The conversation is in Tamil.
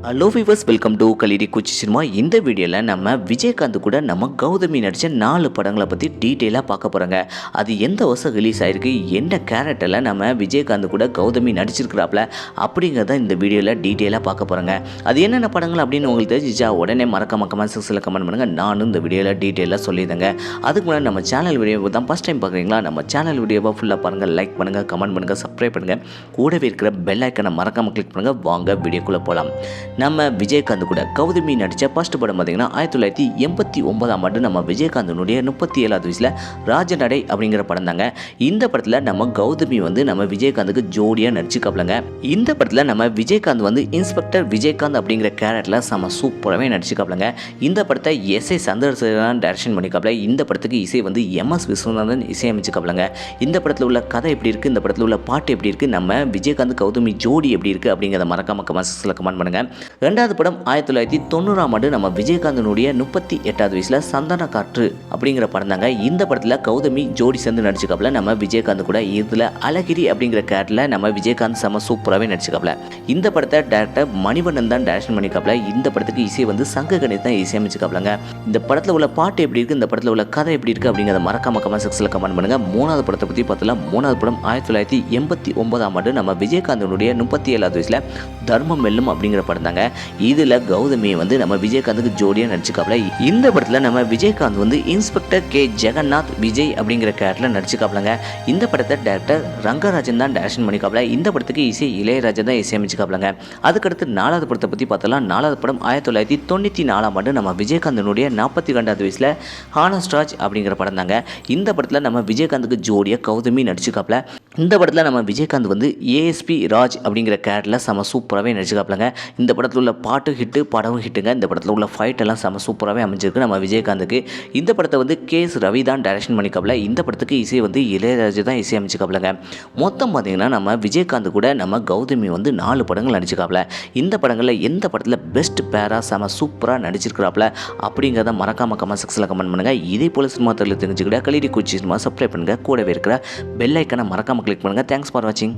ஹலோ விவர்ஸ், வெல்கம் டு கலிடி குச்சி சினிமா. இந்த வீடியோவில் நம்ம விஜயகாந்த் கூட நம்ம கௌதமி நடித்த 4 படங்களை பற்றி டீட்டெயிலாக பார்க்க போகிறோங்க. அது எந்த வருஷம் ரிலீஸ் ஆகிருக்கு, என்ன கேரக்டரில் நம்ம விஜயகாந்த் கூட கௌதமி நடிச்சிருக்கிறாப்புல அப்படிங்கிறத இந்த வீடியோவில் டீட்டெயிலாக பார்க்க போகிறோங்க. அது என்னென்ன படங்கள் அப்படின்னு உங்களுக்கு தெரிஞ்சிச்சா உடனே மறக்காம கமெண்ட் செக்ஷனில் கமெண்ட் பண்ணுங்கள். நானும் இந்த வீடியோவில் டீட்டெயிலாக சொல்லிடுங்க. அதுக்கு முன்னாடி நம்ம சேனல் வீடியோவை தான் ஃபஸ்ட் டைம் பார்க்குறீங்களா, நம்ம சேனல் வீடியோவை ஃபுல்லாக பாருங்கள், லைக் பண்ணுங்கள், கமெண்ட் பண்ணுங்கள், சப்ஸ்கிரைப் பண்ணுங்கள், கூடவே இருக்கிற பெல் ஐக்கனை மறக்காமல் கிளிக் பண்ணுங்கள். வாங்க வீடியோக்குள்ளே போகலாம். நம்ம விஜயகாந்த் கூட கௌதமி நடித்த ஃபர்ஸ்ட் படம் பார்த்தீங்கன்னா 1989 நம்ம விஜயகாந்தனுடைய 37வது வயசில் ராஜநடை அப்படிங்கிற படம் தாங்க. இந்த படத்தில் நம்ம கௌதமி நம்ம விஜயகாந்துக்கு ஜோடியாக நடிச்சுக்காப்லங்க. இந்த படத்தில் நம்ம விஜயகாந்த் இன்ஸ்பெக்டர் விஜயகாந்த் அப்படிங்கிற கேரக்டரில் செம சூப்பராகவே நடிச்சுக்காப்லங்க. இந்த படத்தை எஸ்ஐ சந்திரசேகரன் டைரக்ஷன் பண்ணிக்காப்ல. இந்த படத்துக்கு இசை எம்எஸ் விஸ்வநாதன் இசையமைச்சுக்காப்லங்க. இந்த படத்தில் உள்ள கதை எப்படி இருக்குது, இந்த படத்தில் உள்ள பாட்டு எப்படி இருக்குது, நம்ம விஜயகாந்த் கௌதமி ஜோடி எப்படி இருக்குது அப்படிங்கிறத மறக்காம கமெண்ட் பண்ணுங்கள். ரெண்டாவது படம் 1990 நம்ம விஜயகாந்தனுடைய 38வது வயசில் சந்தன காற்று அப்படிங்கிற படம் தாங்க. இந்த படத்தில் கௌதமி ஜோடி சேர்ந்து நடிச்சுக்காப்ல. நம்ம விஜயகாந்த் கூட இதில் அழகிரி அப்படிங்கிற கேரக்டரில் நம்ம விஜயகாந்த் செம சூப்பராகவே நடிச்சுக்காப்ல. இந்த படத்தை டேரக்டர் மணிவண்ணன் தான் டைரக்ஷன் பண்ணிக்காப்ல. இந்த படத்துக்கு இசை சங்க கணேஷ் தான் இசையமைச்சுக்காப்லங்க. இந்த படத்தில் உள்ள பாட்டு எப்படி இருக்குது, இந்த படத்தில் உள்ள கதை எப்படி இருக்குது அப்படிங்கிறத மறக்காம கமெண்ட் செக்ஷனில் கமெண்ட் பண்ணுங்கள். மூணாவது படத்தை பற்றி பார்த்தலாம். மூணாவது படம் 1989 நம்ம விஜயகாந்தனுடைய 37வது வயசில் தர்மம் வெல்லும் அப்படிங்கிற படம் தாங்க. இதில் கௌதமி நம்ம விஜயகாந்துக்கு ஜோடியாக நடிச்சுக்காப்ல. இந்த படத்தில் நம்ம விஜயகாந்த் இன்ஸ்பெக்டர் கே ஜெகநாத் விஜய் அப்படிங்கிற கேரக்டரில் நடிச்சுக்காப்லங்க. இந்த படத்தை டேரக்டர் ரங்கராஜன் தான் டைரக்ஷன் பண்ணிக்காப்ல. இந்த படத்துக்கு இசை இளையராஜா தான் இசையமைச்சுக்காப்லங்க. அதுக்கடுத்து 4வது படத்தை பற்றி பார்த்தலாம். 4வது படம் 1994 நம்ம விஜயகாந்தனுடைய 42வது வயசில் ஹானஸ்ராஜ் அப்படிங்கிற படம் தாங்க. இந்த படத்தில் நம்ம விஜயகாந்துக்கு ஜோடியாக கௌதமி நடிச்சுக்காப்ல. இந்த படத்தில் நம்ம விஜயகாந்த் ஏஎஸ்பி ராஜ் அப்படிங்கிற கேரக்டரில் செம சூப்பராகவே நடிச்சுக்காப்லங்க. இந்த படத்தில் உள்ள பாட்டு ஹிட்டு, படமும் ஹிட்டுங்க. இந்த படத்தில் உள்ள ஃபைட் எல்லாம் செம சூப்பராகவே அமைஞ்சிருக்கு நம்ம விஜயகாந்துக்கு. இந்த படத்தை கேஎஸ் ரவி தான் டைரக்ஷன் பண்ணிக்காப்ல. இந்த படத்துக்கு இசை இளையராஜா தான் இசை அமைச்சுக்காப்லங்க. மொத்தம் பார்த்தீங்கன்னா நம்ம விஜயகாந்த் கூட நம்ம கௌதமி 4 படங்கள் நடிச்சுக்காப்ல. இந்த படங்களில் எந்த படத்தில் பெஸ்ட் பேரா செம சூப்பராக நடிச்சிருக்கிறாப்ல அப்படிங்கிறத மறக்காம கமெண்ட் செக்ஷனில் கமெண்ட் பண்ணுங்கள். இதே போல் சினிமா தொழில் தெரிஞ்சுக்கிட்ட கலிடி குச்சி சினிமா சப்ஸ்கிரைப் பண்ணுங்கள். கூடவே இருக்கிற பெல் ஐக்கனை மறக்காம கிளிக் பண்ணுங்கள். தேங்க்ஸ் ஃபார் வாட்சிங்.